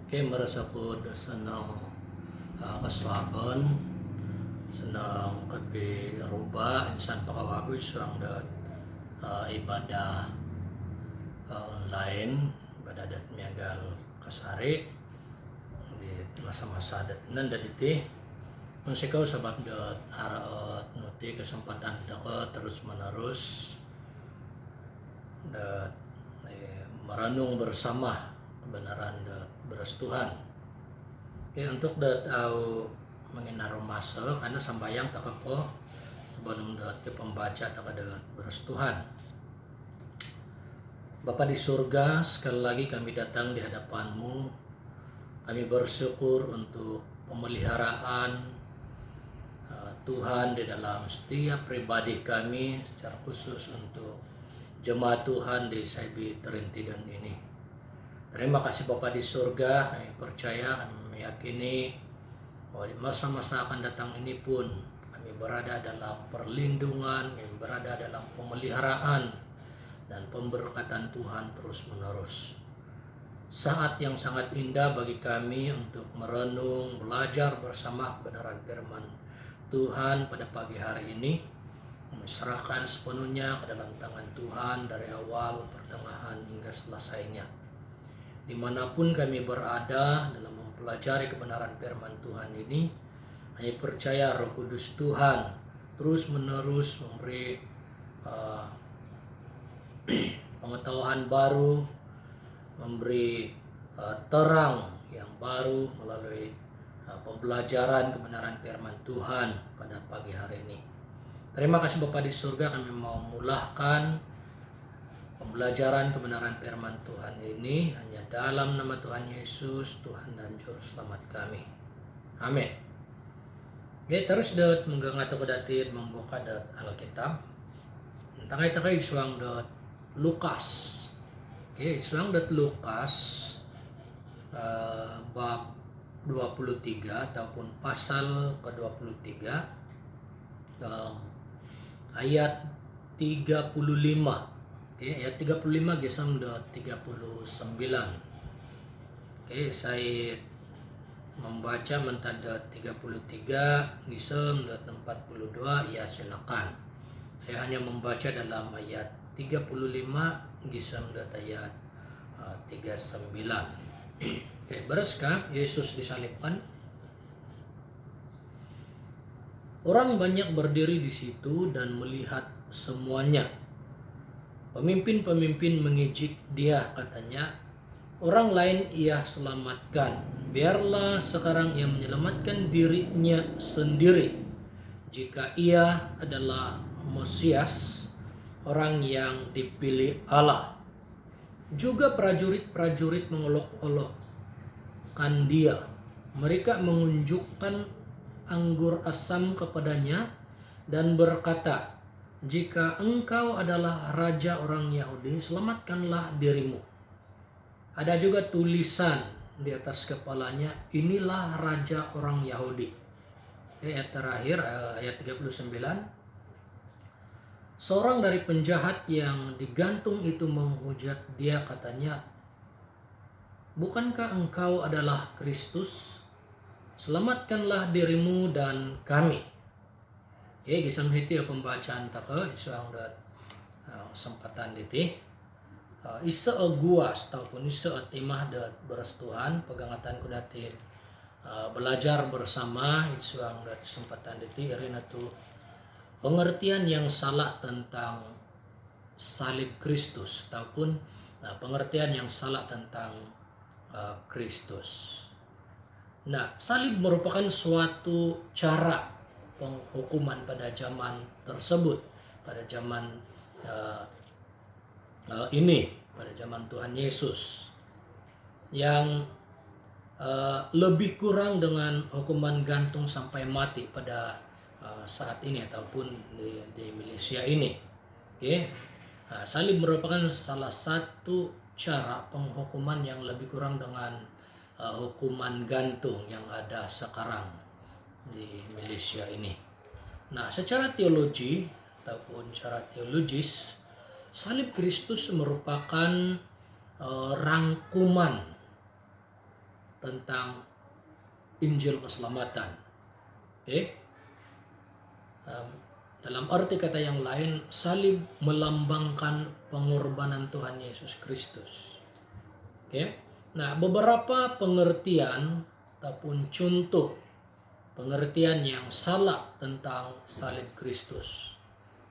Kay marasa ko senang kasuagon senang kapi aruba insan pakawagoy suang dat ibadah online ibadah dat miagal kasari di masa-masa dat nanda diti sikaw sabab dat araot nuti kesempatan dako terus menerus dat merenung bersama kebenaran dat beras Tuhan. Oke, untuk dat au menginar masa karena sambayang tak po sebelum dat ke pembaca tak ada beras Tuhan. Bapa di surga, sekali lagi kami datang di hadapan-Mu. Kami bersyukur untuk pemeliharaan Tuhan di dalam setiap pribadi kami, secara khusus untuk jemaat Tuhan di Saibi Terintidan ini. Terima kasih Bapa di surga, kami percaya, kami meyakini bahwa di masa-masa akan datang ini pun kami berada dalam perlindungan, kami berada dalam pemeliharaan dan pemberkatan Tuhan terus-menerus. Saat yang sangat indah bagi kami untuk merenung, belajar bersama kebenaran firman Tuhan pada pagi hari ini. Serahkan sepenuhnya ke dalam tangan Tuhan dari awal, pertengahan hingga selesainya. Dimanapun kami berada dalam mempelajari kebenaran firman Tuhan ini, kami percaya Roh Kudus Tuhan terus menerus memberi pengetahuan baru, memberi terang yang baru melalui pembelajaran kebenaran firman Tuhan pada pagi hari ini. Terima kasih Bapa di surga, kami mau mulahkan pembelajaran kebenaran firman Tuhan ini hanya dalam nama Tuhan Yesus, Tuhan dan Juru Selamat kami. Amin. Oke, terus dat menggangat ko datit membuka dat Alkitab. Tangay-tangay suang dat Lukas. Oke, suang dat Lukas bab 23 ataupun pasal ke-23 ayat 35. Oke, ayat 35 gesang dot 39. Oke, saya membaca mentada 33 gesang dot 42, ya silakan. Saya hanya membaca dalam ayat 35 gesang dot ayat 39. Oke, beraskah Yesus disalibkan? Orang banyak berdiri di situ dan melihat semuanya. Pemimpin-pemimpin mengejek dia, katanya, orang lain ia selamatkan. Biarlah sekarang ia menyelamatkan dirinya sendiri. Jika ia adalah Mesias, orang yang dipilih Allah. Juga prajurit-prajurit mengolok-olokkan dia. Mereka mengunjukkan anggur asam kepadanya dan berkata, jika engkau adalah raja orang Yahudi, selamatkanlah dirimu. Ada juga tulisan di atas kepalanya, inilah raja orang Yahudi. Ayat terakhir, ayat 39. Seorang dari penjahat yang digantung itu menghujat dia, katanya, bukankah engkau adalah Kristus? Selamatkanlah dirimu dan kami. Gisang hiti pembacaan taka isang dat kesempatan diti. Isa guas ataupun isa timah dat beras Tuhan pegangatan ko dati belajar bersama isang dat kesempatan diti irina tu pengertian yang salah tentang salib Kristus ataupun pengertian yang salah tentang Kristus. Nah, salib merupakan suatu cara penghukuman pada zaman tersebut, pada zaman ini, pada zaman Tuhan Yesus, yang lebih kurang dengan hukuman gantung sampai mati pada saat ini ataupun di Malaysia ini. Oke, salib merupakan salah satu cara penghukuman yang lebih kurang dengan hukuman gantung yang ada sekarang di Malaysia ini. Nah, secara teologi ataupun secara teologis, salib Kristus merupakan rangkuman tentang Injil keselamatan. Oke? Dalam arti kata yang lain, salib melambangkan pengorbanan Tuhan Yesus Kristus. Oke? Nah, beberapa pengertian ataupun contoh pengertian yang salah tentang salib Kristus.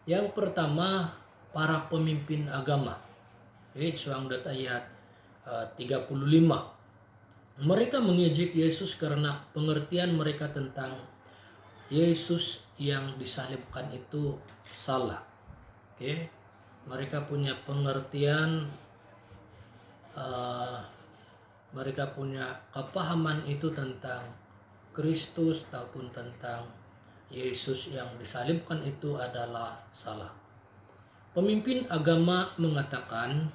Yang pertama, para pemimpin agama. Suangdat ayat 35. Mereka mengejek Yesus karena pengertian mereka tentang Yesus yang disalibkan itu salah. Oke, mereka punya pengertian, mereka punya kepahaman itu tentang Kristus ataupun tentang Yesus yang disalibkan itu adalah salah. Pemimpin agama mengatakan,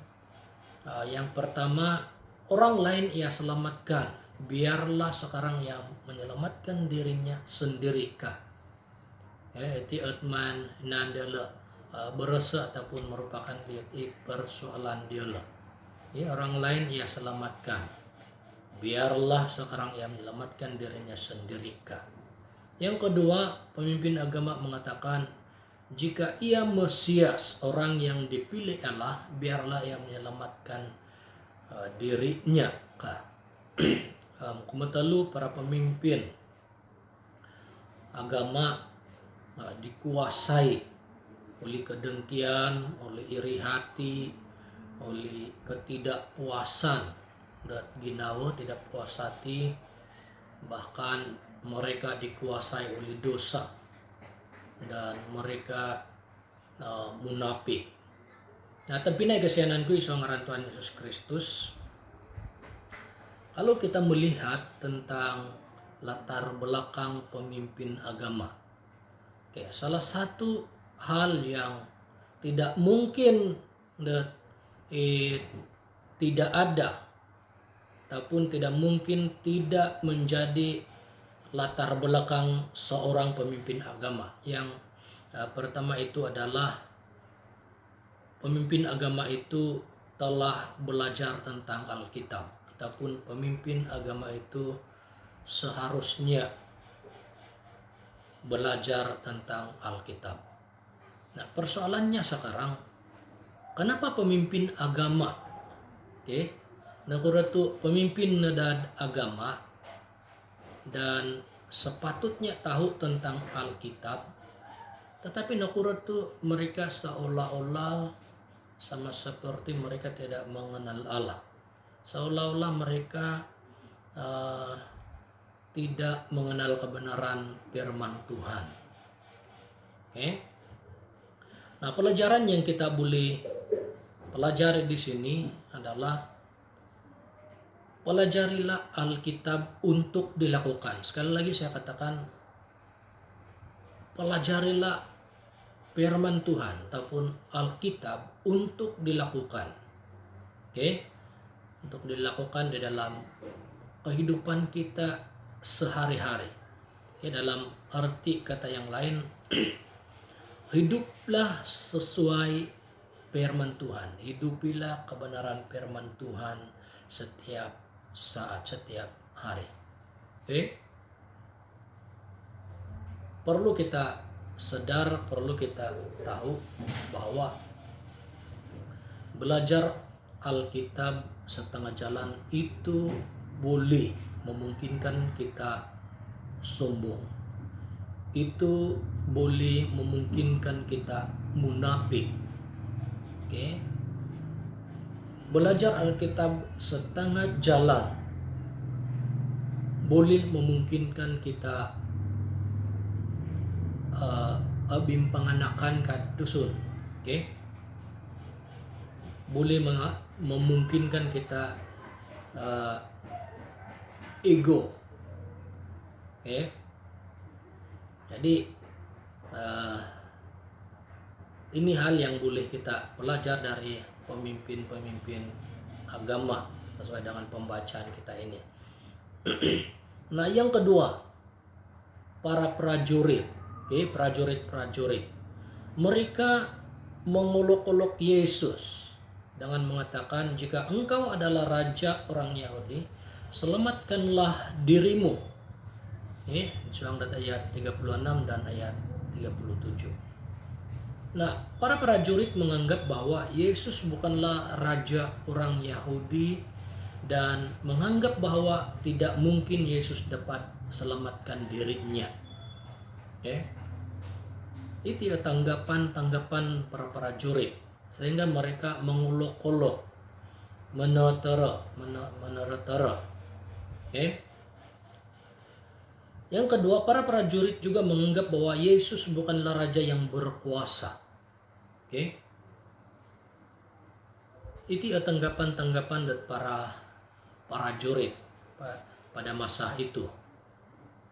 yang pertama, orang lain ia selamatkan, biarlah sekarang yang menyelamatkan dirinya sendirikah. Itu atman nandala berasa ataupun merupakan persoalan dia lah. Orang lain ia selamatkan, biarlah sekarang ia menyelamatkan dirinya sendirikah. Yang kedua, pemimpin agama mengatakan, jika ia Mesias, orang yang dipilih Allah, biarlah ia menyelamatkan dirinya kah. Kumatalu para pemimpin agama dikuasai oleh kedengkian, oleh iri hati, oleh ketidakpuasan dan ginawa tidak puas hati, bahkan mereka dikuasai oleh dosa dan mereka munafik. Nah, tapi naik kesiananku iso ngaran Tuhan Yesus Kristus. Kalau kita melihat tentang latar belakang pemimpin agama, salah satu hal yang tidak mungkin tidak ada ataupun tidak mungkin tidak menjadi latar belakang seorang pemimpin agama. Yang pertama itu adalah pemimpin agama itu telah belajar tentang Alkitab, ataupun pemimpin agama itu seharusnya belajar tentang Alkitab. Nah, persoalannya sekarang, kenapa pemimpin agama, Nakuratu pemimpin agama dan sepatutnya tahu tentang Alkitab, tetapi nakuratu mereka seolah-olah sama seperti mereka tidak mengenal Allah, seolah-olah mereka tidak mengenal kebenaran firman Tuhan. Nah, pelajaran yang kita boleh pelajari di sini adalah pelajarilah Alkitab untuk dilakukan. Sekali lagi saya katakan, pelajarilah firman Tuhan ataupun Alkitab untuk dilakukan. Untuk dilakukan di dalam kehidupan kita sehari-hari. Dalam arti kata yang lain, hiduplah sesuai firman Tuhan. Hidupilah kebenaran firman Tuhan setiap saat, setiap hari. Perlu kita sadar, perlu kita tahu bahwa belajar Alkitab setengah jalan itu boleh memungkinkan kita sombong. Itu boleh memungkinkan kita munafik. Belajar Alkitab setengah jalan boleh memungkinkan kita bimpanganakan ke dusun. Boleh memungkinkan kita ego. Jadi ini hal yang boleh kita belajar dari pemimpin-pemimpin agama sesuai dengan pembacaan kita ini. Nah, yang kedua, para prajurit, prajurit-prajurit, mereka mengolok-olok Yesus dengan mengatakan, jika engkau adalah raja orang Yahudi, selamatkanlah dirimu. Suang dat ayat 36 dan ayat 37. Nah, para prajurit menganggap bahwa Yesus bukanlah raja orang Yahudi dan menganggap bahwa tidak mungkin Yesus dapat selamatkan dirinya. Itu ya tanggapan para prajurit, sehingga mereka mengolok-olok, menetera. Yang kedua, para prajurit juga menganggap bahwa Yesus bukanlah raja yang berkuasa. Itu ya tanggapan dari para prajurit pada masa itu.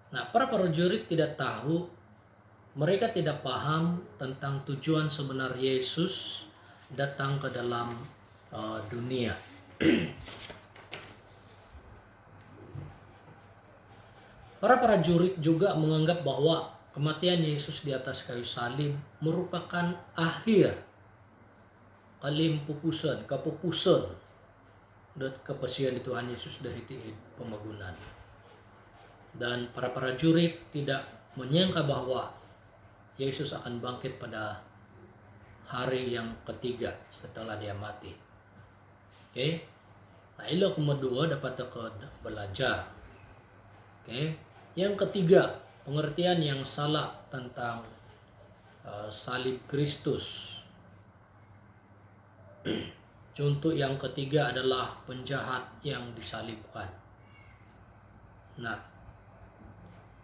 Nah, para prajurit tidak tahu, mereka tidak paham tentang tujuan sebenar Yesus datang ke dalam dunia. Para prajurit juga menganggap bahwa kematian Yesus di atas kayu salib merupakan akhir kepupusan dan kepesian di Tuhan Yesus dari pemagunan. Dan para prajurit tidak menyangka bahwa Yesus akan bangkit pada hari yang ketiga setelah dia mati. Nah, ilok kedua dapat belajar. Yang ketiga, pengertian yang salah tentang salib Kristus. Contoh yang ketiga adalah penjahat yang disalibkan. Nah,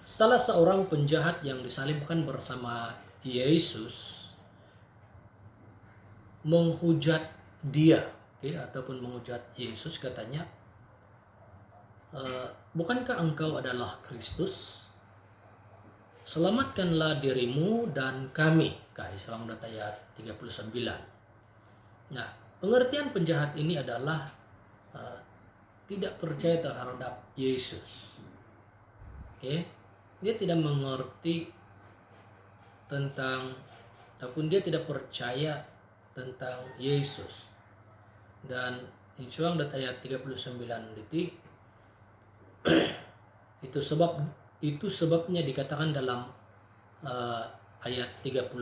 salah seorang penjahat yang disalibkan bersama Yesus menghujat dia, ataupun menghujat Yesus, katanya, bukankah engkau adalah Kristus? Selamatkanlah dirimu dan kami. Suang dat ayat 39. Nah, pengertian penjahat ini adalah tidak percaya terhadap Yesus. Dia tidak mengerti tentang, ataupun dia tidak percaya tentang Yesus. Dan Suang dat ayat 39 itu sebabnya dikatakan dalam ayat 39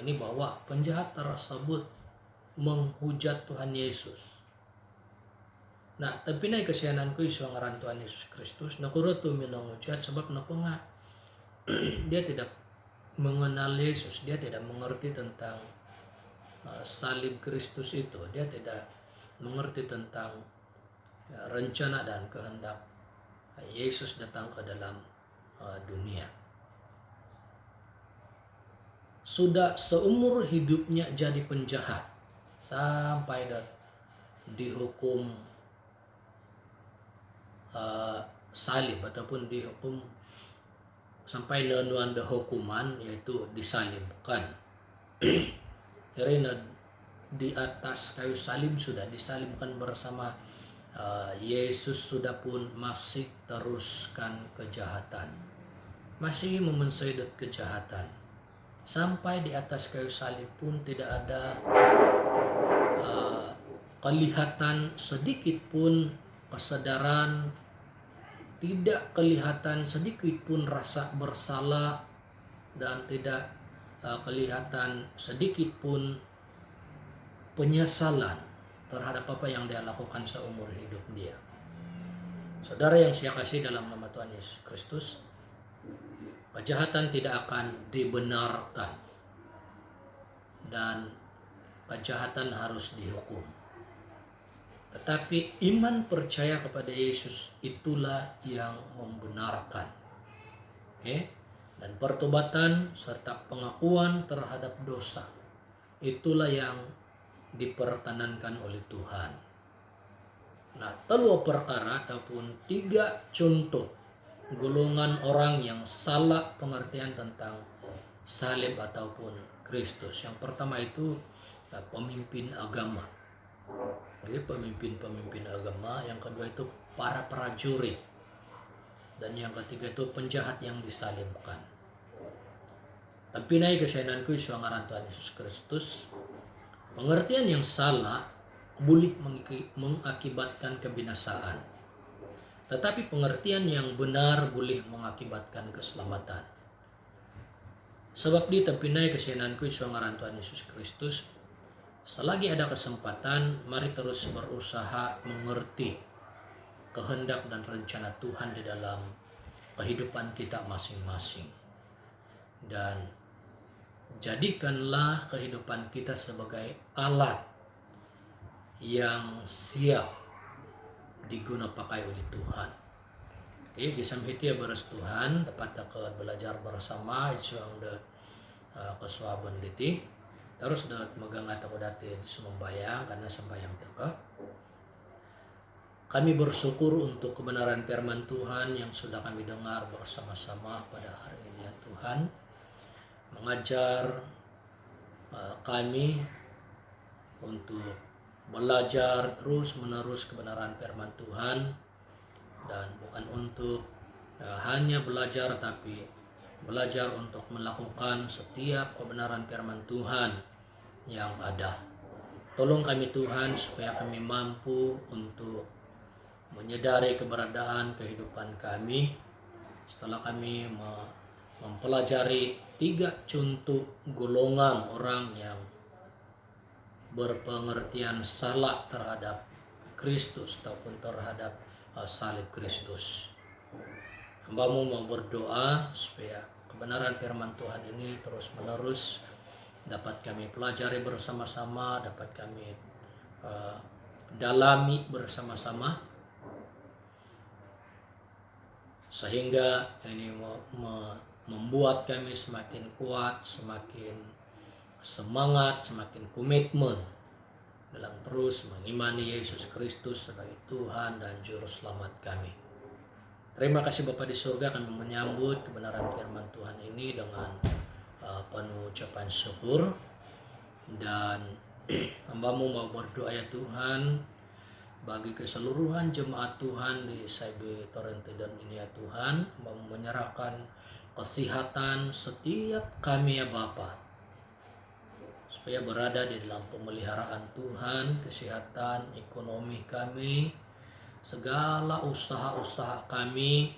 ini bahwa penjahat tersebut menghujat Tuhan Yesus. Nah, tapi naik kesiananku isu ngaran Tuhan Yesus Kristus nakurut tu minanghujat sebab napunga dia tidak mengenal Yesus, dia tidak mengerti tentang salib Kristus itu, dia tidak mengerti tentang rencana dan kehendak Yesus datang ke dalam dunia. Sudah seumur hidupnya jadi penjahat sampai dihukum salib, ataupun dihukum sampai ada hukuman, yaitu disalibkan. Karena di atas kayu salib sudah disalibkan bersama Yesus, sudah pun masih teruskan kejahatan, masih memensedot kejahatan. Sampai di atas kayu salib pun tidak ada kelihatan sedikit pun kesadaran, tidak kelihatan sedikit pun rasa bersalah, dan tidak kelihatan sedikit pun penyesalan terhadap apa yang dia lakukan seumur hidup dia. Saudara yang saya kasih dalam nama Tuhan Yesus Kristus, kejahatan tidak akan dibenarkan dan kejahatan harus dihukum. Tetapi iman percaya kepada Yesus itulah yang membenarkan. Dan pertobatan serta pengakuan terhadap dosa itulah yang diperkenankan oleh Tuhan. Nah, telua perkara ataupun 3 contoh golongan orang yang salah pengertian tentang salib ataupun Kristus. Yang pertama itu pemimpin agama. Pemimpin agama. Yang kedua itu para prajurit. Dan yang ketiga itu penjahat yang disalibkan. Tapi naik kesayananku suangaran Tuhan Yesus Kristus, pengertian yang salah boleh mengakibatkan kebinasaan. tetapi pengertian yang benar boleh mengakibatkan keselamatan. Sebab di tempinai kesenanku isu ngaran Tuhan Yesus Kristus, selagi ada kesempatan, mari terus berusaha mengerti kehendak dan rencana Tuhan di dalam kehidupan kita masing-masing. Dan jadikanlah kehidupan kita sebagai alat yang siap diguna pakai oleh Tuhan. Gisam hitia beres Tuhan dapat dapat belajar bersama isu yang kesuaban diti terus dapat megang atau dati sembayang karena sembayang teka. Kami bersyukur untuk kebenaran firman Tuhan yang sudah kami dengar bersama-sama pada hari ini ya Tuhan. Mengajar kami untuk belajar terus menerus kebenaran firman Tuhan. Dan bukan untuk hanya belajar, tapi belajar untuk melakukan setiap kebenaran firman Tuhan yang ada. Tolong kami Tuhan supaya kami mampu untuk menyadari keberadaan kehidupan kami setelah kami mempelajari 3 contoh golongan orang yang berpengertian salah terhadap Kristus ataupun terhadap salib Kristus. Hamba-Mu mau berdoa supaya kebenaran firman Tuhan ini terus menerus dapat kami pelajari bersama-sama, dapat kami dalami bersama-sama, sehingga ini membuat kami semakin kuat, semakin semangat, semakin komitmen dalam terus mengimani Yesus Kristus sebagai Tuhan dan Juru Selamat kami. Terima kasih Bapa di surga, kami menyambut kebenaran firman Tuhan ini dengan penuh ucapan syukur. Dan hamba-Mu mau berdoa ya Tuhan bagi keseluruhan jemaat Tuhan di SIB Torrentino ini ya Tuhan. Hamba-Mu menyerahkan kesehatan setiap kami ya Bapa, supaya berada di dalam pemeliharaan Tuhan, kesehatan, ekonomi kami, segala usaha-usaha kami,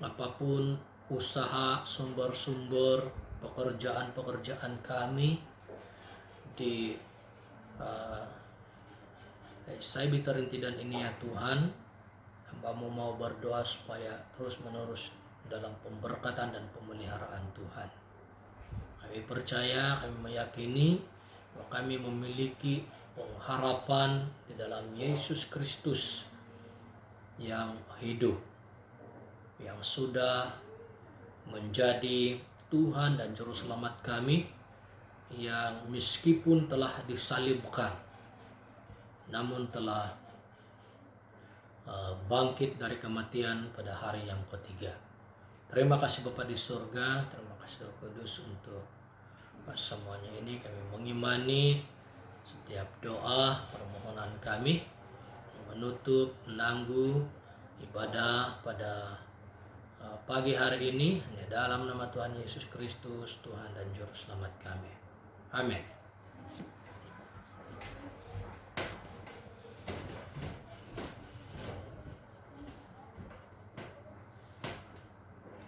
apapun usaha, sumber-sumber, pekerjaan-pekerjaan kami di SIB Torrentino ini ya Tuhan. Hamba-Mu mau berdoa supaya terus-menerus dalam pemberkatan dan pemeliharaan Tuhan. Kami percaya, kami meyakini bahwa kami memiliki pengharapan di dalam Yesus Kristus yang hidup, yang sudah menjadi Tuhan dan Juru Selamat kami, yang meskipun telah disalibkan, namun telah bangkit dari kematian pada hari yang ketiga. Terima kasih Bapa di surga, terima kasih Roh Kudus untuk semuanya ini. Kami mengimani setiap doa permohonan kami, menutup menangguh ibadah pada pagi hari ini hanya dalam nama Tuhan Yesus Kristus, Tuhan dan Juru Selamat kami. Amin.